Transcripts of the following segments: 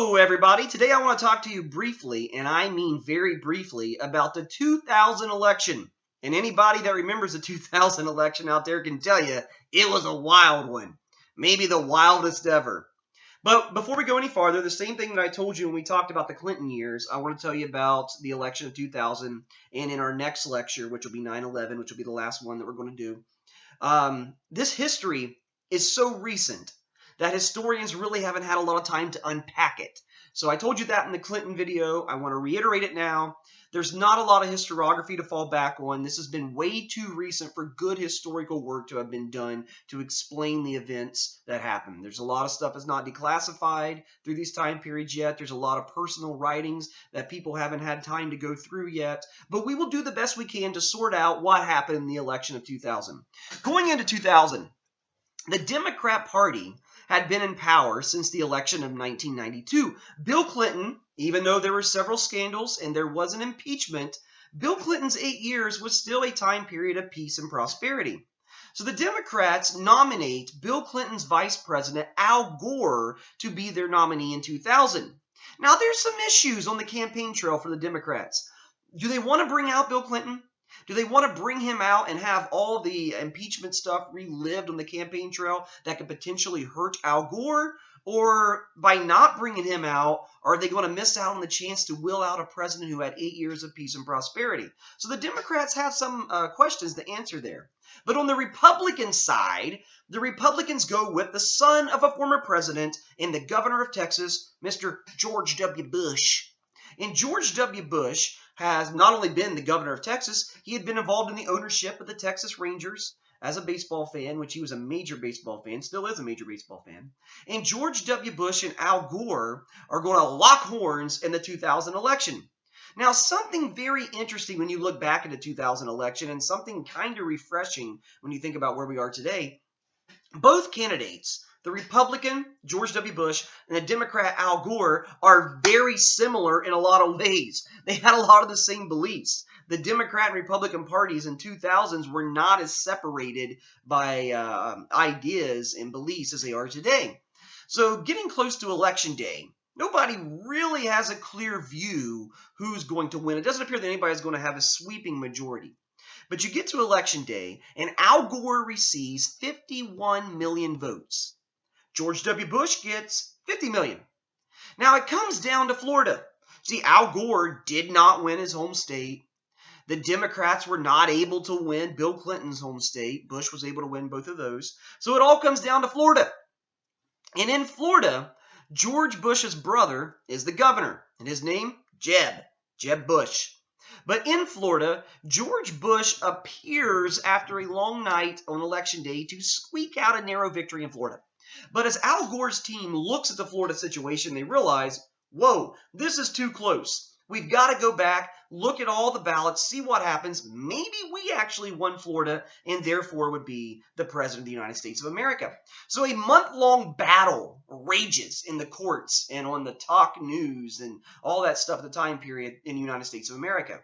Hello, everybody. Today I want to talk to you briefly, and I mean very briefly, about the 2000 election. And anybody that remembers the 2000 election out there can tell you it was a wild one. Maybe the wildest ever. But before we go any farther, the same thing that I told you when we talked about the Clinton years, I want to tell you about the election of 2000. And in our next lecture, which will be 9/11, which will be the last one that we're going to do, this history is so recent that historians really haven't had a lot of time to unpack it. So I told you that in the Clinton video. I want to reiterate it now. There's not a lot of historiography to fall back on. This has been way too recent for good historical work to have been done to explain the events that happened. There's a lot of stuff that's not declassified through these time periods yet. There's a lot of personal writings that people haven't had time to go through yet. But we will do the best we can to sort out what happened in the election of 2000. Going into 2000, the Democrat Party had been in power since the election of 1992. Bill Clinton, even though there were several scandals and there was an impeachment, Bill Clinton's 8 years was still a time period of peace and prosperity. So the Democrats nominate Bill Clinton's vice president, Al Gore, to be their nominee in 2000. Now, there's some issues on the campaign trail for the Democrats. Do they want to bring out Bill Clinton? Do they want to bring him out and have all the impeachment stuff relived on the campaign trail that could potentially hurt Al Gore? Or by not bringing him out, are they going to miss out on the chance to will out a president who had 8 years of peace and prosperity? So the Democrats have some questions to answer there. But on the Republican side, the Republicans go with the son of a former president and the governor of Texas, Mr. George W. Bush. And George W. Bush has not only been the governor of Texas, he had been involved in the ownership of the Texas Rangers as a baseball fan, which he was a major baseball fan, still is a major baseball fan. And George W. Bush and Al Gore are going to lock horns in the 2000 election. Now, something very interesting when you look back at the 2000 election, and something kind of refreshing when you think about where we are today, both candidates, the Republican, George W. Bush, and the Democrat, Al Gore, are very similar in a lot of ways. They had a lot of the same beliefs. The Democrat and Republican parties in 2000s were not as separated by ideas and beliefs as they are today. So getting close to Election Day, nobody really has a clear view who's going to win. It doesn't appear that anybody is going to have a sweeping majority. But you get to Election Day, and Al Gore receives 51 million votes. George W. Bush gets 50 million. Now, it comes down to Florida. See, Al Gore did not win his home state. The Democrats were not able to win Bill Clinton's home state. Bush was able to win both of those. So it all comes down to Florida. And in Florida, George Bush's brother is the governor, and his name, Jeb Bush. But in Florida, George Bush appears after a long night on Election Day to squeak out a narrow victory in Florida. But as Al Gore's team looks at the Florida situation, they realize, whoa, this is too close. We've got to go back, look at all the ballots, see what happens. Maybe we actually won Florida and therefore would be the president of the United States of America. So a month-long battle rages in the courts and on the talk news and all that stuff at the time period in the United States of America.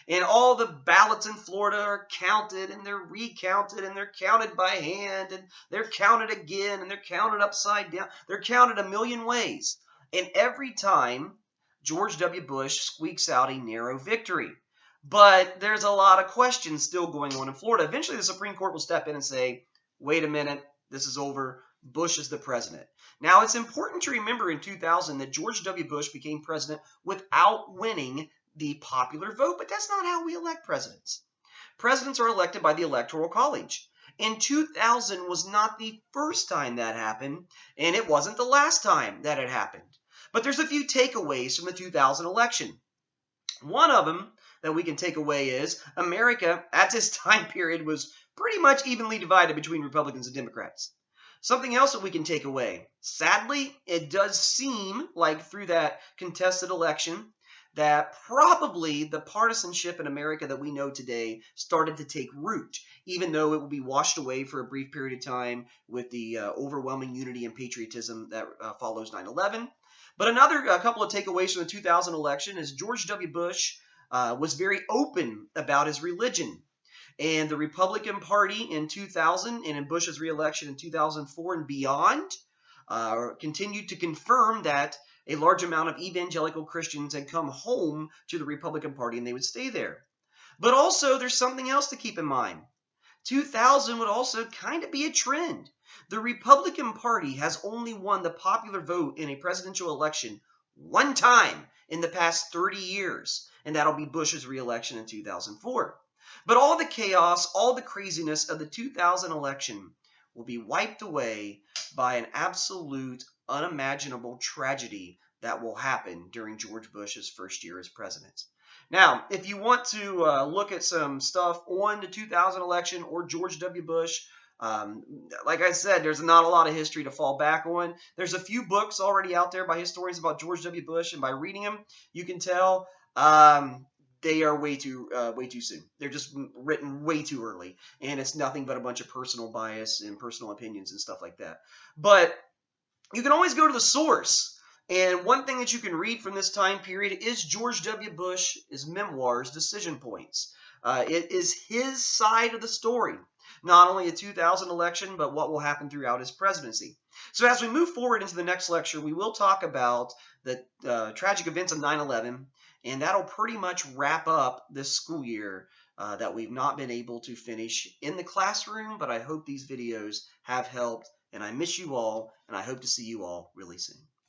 And all the ballots in Florida are counted, and they're recounted, and they're counted by hand, and they're counted again, and they're counted upside down. They're counted a million ways. And every time, George W. Bush squeaks out a narrow victory. But there's a lot of questions still going on in Florida. Eventually, the Supreme Court will step in and say, wait a minute, this is over. Bush is the president. Now, it's important to remember in 2000 that George W. Bush became president without winning the popular vote, but that's not how we elect presidents. Presidents are elected by the Electoral College. And 2000 was not the first time that happened, and it wasn't the last time that it happened. But there's a few takeaways from the 2000 election. One of them that we can take away is America at this time period was pretty much evenly divided between Republicans and Democrats. Something else that we can take away, sadly, it does seem like through that contested election that probably the partisanship in America that we know today started to take root, even though it will be washed away for a brief period of time with the overwhelming unity and patriotism that follows 9/11. But another couple of takeaways from the 2000 election is George W. Bush was very open about his religion. And the Republican Party in 2000 and in Bush's reelection in 2004 and beyond continued to confirm that A large amount of evangelical Christians had come home to the Republican Party and they would stay there. But also, there's something else to keep in mind. 2000 would also kind of be a trend. The Republican Party has only won the popular vote in a presidential election one time in the past 30 years, and that'll be Bush's reelection in 2004. But all the chaos, all the craziness of the 2000 election will be wiped away by an absolute unimaginable tragedy that will happen during George Bush's first year as president. Now, if you want to look at some stuff on the 2000 election or George W. Bush, like I said, there's not a lot of history to fall back on. There's a few books already out there by historians about George W. Bush, and by reading them, you can tell they are way too soon. They're just written way too early, and it's nothing but a bunch of personal bias and personal opinions and stuff like that. But you can always go to the source. And one thing that you can read from this time period is George W. Bush's memoirs, Decision Points. It is his side of the story, not only the 2000 election, but what will happen throughout his presidency. So as we move forward into the next lecture, we will talk about the tragic events of 9/11, and that'll pretty much wrap up this school year that we've not been able to finish in the classroom, but I hope these videos have helped, and I miss you all, and I hope to see you all really soon.